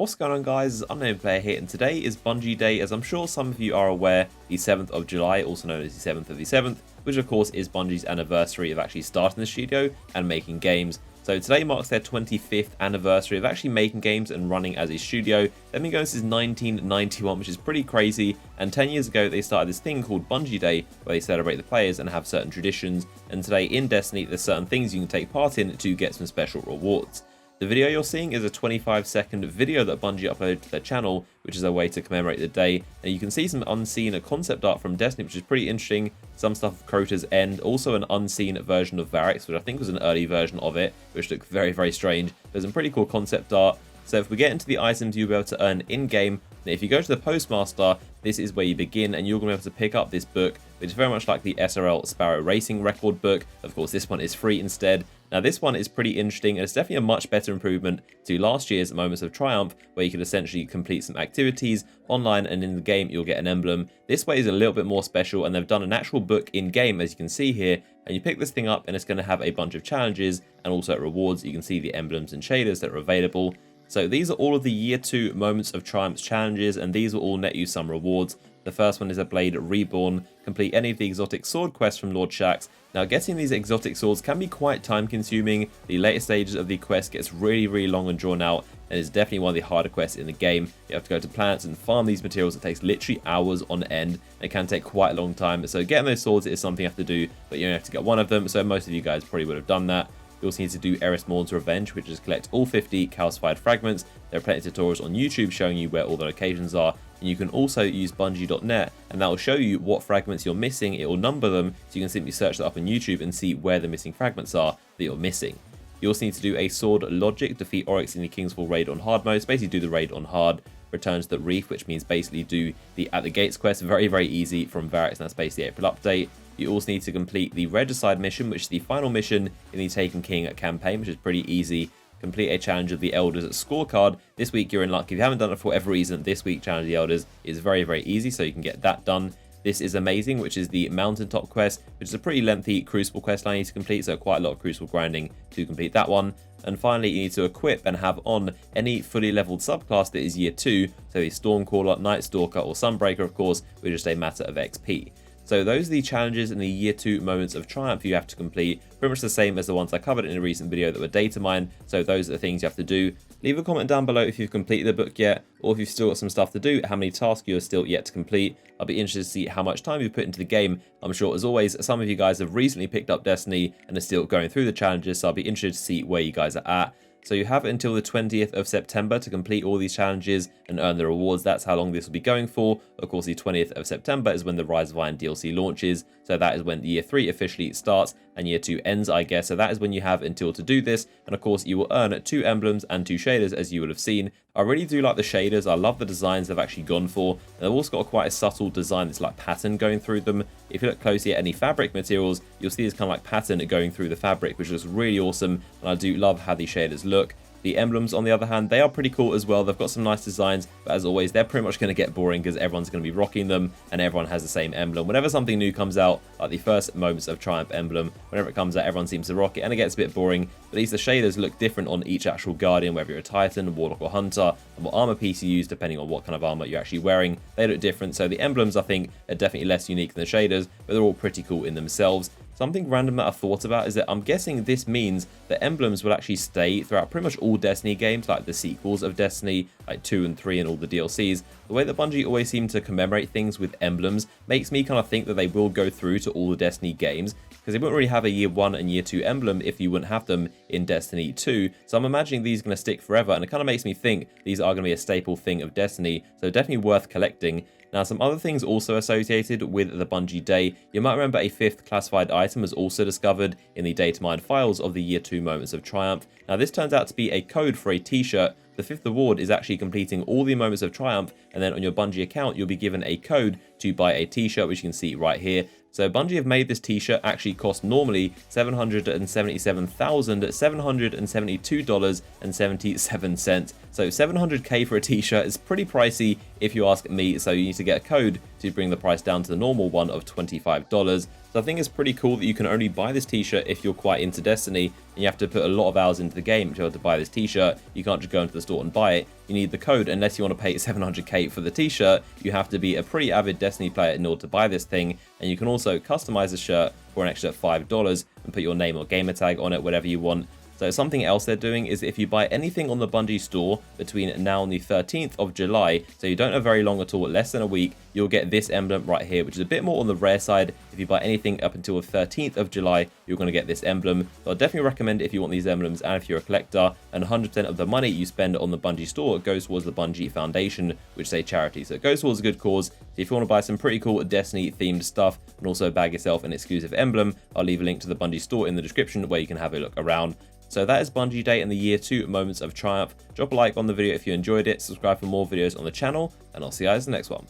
What's going on, guys? Unknown Player here, and today is Bungie Day. As I'm sure some of you are aware, the 7th of July, also known as the 7th of the 7th, which of course is Bungie's anniversary of actually starting the studio and making games. So today marks their 25th anniversary of actually making games and running as a studio. They've been going since 1991, which is pretty crazy, and 10 years ago they started this thing called Bungie Day, where they celebrate the players and have certain traditions, and today in Destiny there's certain things you can take part in to get some special rewards. The video you're seeing is a 25-second video that Bungie uploaded to their channel, which is a way to commemorate the day, and you can see some unseen concept art from Destiny, which is pretty interesting, some stuff of Crota's End, also an unseen version of Variks, which I think was an early version of it, which looked very, very strange. There's some pretty cool concept art. So if we get into the items you'll be able to earn in-game, if you go to the Postmaster, this is where you begin, and you're going to be able to pick up this book, which is very much like the SRL Sparrow Racing record book. Of course, this one is free instead. Now, this one is pretty interesting, and it's definitely a much better improvement to last year's Moments of Triumph, where you could essentially complete some activities online, and in the game, you'll get an emblem. This way is a little bit more special, and they've done an actual book in-game, as you can see here, and you pick this thing up, and it's going to have a bunch of challenges and also rewards. You can see the emblems and shaders that are available. So these are all of the Year 2 Moments of Triumph challenges, and these will all net you some rewards. The first one is a Blade Reborn. Complete any of the exotic sword quests from Lord Shaxx. Now, getting these exotic swords can be quite time consuming. The later stages of the quest gets really, really long and drawn out, and is definitely one of the harder quests in the game. You have to go to planets and farm these materials. It takes literally hours on end. It can take quite a long time. So getting those swords is something you have to do, but you only have to get one of them. So most of you guys probably would have done that. You also need to do Eris Morn's Revenge, which is collect all 50 calcified fragments. There are plenty of tutorials on YouTube showing you where all the locations are. And you can also use Bungie.net, and that will show you what fragments you're missing. It will number them, so you can simply search that up on YouTube and see where the missing fragments are that you're missing. You also need to do a Sword Logic, defeat Oryx in the Kingsfall raid on hard mode. So basically do the raid on hard, return to the Reef, which means basically do the At the Gates quest. Very, very easy from Variks, and that's basically the April update. You also need to complete the Regicide mission, which is the final mission in the Taken King campaign, which is pretty easy. Complete a Challenge of the Elders scorecard. This week you're in luck. If you haven't done it for whatever reason, this week Challenge of the Elders is very, very easy, so you can get that done. This is amazing, which is the Mountaintop quest, which is a pretty lengthy Crucible quest line you need to complete, so quite a lot of Crucible grinding to complete that one. And finally, you need to equip and have on any fully leveled subclass that is Year 2, so a Stormcaller, Night Stalker, or Sunbreaker, of course, which is just a matter of XP. So those are the challenges in the Year 2 Moments of Triumph you have to complete. Pretty much the same as the ones I covered in a recent video that were data mined. So those are the things you have to do. Leave a comment down below if you've completed the book yet, or if you've still got some stuff to do, how many tasks you are still yet to complete. I'll be interested to see how much time you've put into the game. I'm sure, as always, some of you guys have recently picked up Destiny and are still going through the challenges, so I'll be interested to see where you guys are at. So you have until the 20th of September to complete all these challenges and earn the rewards. That's how long this will be going for. Of course, the 20th of September is when the Rise of Iron DLC launches. So that is when Year 3 officially starts and Year 2 ends, I guess. So that is when you have until to do this. And of course, you will earn 2 emblems and 2 shaders, as you would have seen. I really do like the shaders. I love the designs they've actually gone for. And they've also got quite a subtle design that's like pattern going through them. If you look closely at any fabric materials, you'll see this kind of like pattern going through the fabric, which looks really awesome. And I do love how these shaders look. The emblems, on the other hand, they are pretty cool as well. They've got some nice designs, but as always, they're pretty much going to get boring because everyone's going to be rocking them and everyone has the same emblem. Whenever something new comes out, like the first Moments of Triumph emblem, whenever it comes out, everyone seems to rock it and it gets a bit boring. But these, the shaders look different on each actual Guardian, whether you're a Titan, Warlock, or Hunter, and what armor piece you use, depending on what kind of armor you're actually wearing. They look different, so the emblems, I think, are definitely less unique than the shaders, but they're all pretty cool in themselves. Something random that I thought about is that I'm guessing this means that emblems will actually stay throughout pretty much all Destiny games, like the sequels of Destiny, like 2 and 3 and all the DLCs. The way that Bungie always seem to commemorate things with emblems makes me kind of think that they will go through to all the Destiny games, because they wouldn't really have a Year 1 and Year 2 emblem if you wouldn't have them in Destiny 2. So I'm imagining these are going to stick forever, and it kind of makes me think these are going to be a staple thing of Destiny, so definitely worth collecting. Now, some other things also associated with the Bungie Day. You might remember a 5th classified item was also discovered in the data mined files of the Year 2 Moments of Triumph. Now, this turns out to be a code for a t-shirt. The 5th award is actually completing all the Moments of Triumph, and then on your Bungie account, you'll be given a code to buy a t-shirt, which you can see right here. So Bungie have made this t-shirt actually cost normally $777,772.77. So 700k for a t-shirt is pretty pricey if you ask me, so you need to get a code to bring the price down to the normal one of $25. So I think it's pretty cool that you can only buy this t-shirt if you're quite into Destiny, and you have to put a lot of hours into the game to be able to buy this t-shirt. You can't just go into the store and buy it. You need the code. Unless you want to pay 700k for the t-shirt, you have to be a pretty avid Destiny player in order to buy this thing. And you can also customize the shirt for an extra $5 and put your name or gamer tag on it, whatever you want. So something else they're doing is if you buy anything on the Bungie store between now and the 13th of July, so you don't have very long at all, less than a week, you'll get this emblem right here, which is a bit more on the rare side. If you buy anything up until the 13th of July, you're going to get this emblem. So I'll definitely recommend it if you want these emblems and if you're a collector. And 100% of the money you spend on the Bungie store goes towards the Bungie Foundation, which is a charity. So it goes towards a good cause. So if you want to buy some pretty cool Destiny themed stuff and also bag yourself an exclusive emblem, I'll leave a link to the Bungie store in the description where you can have a look around. So that is Bungie Day and the Year 2 Moments of Triumph. Drop a like on the video if you enjoyed it, subscribe for more videos on the channel, and I'll see you guys in the next one.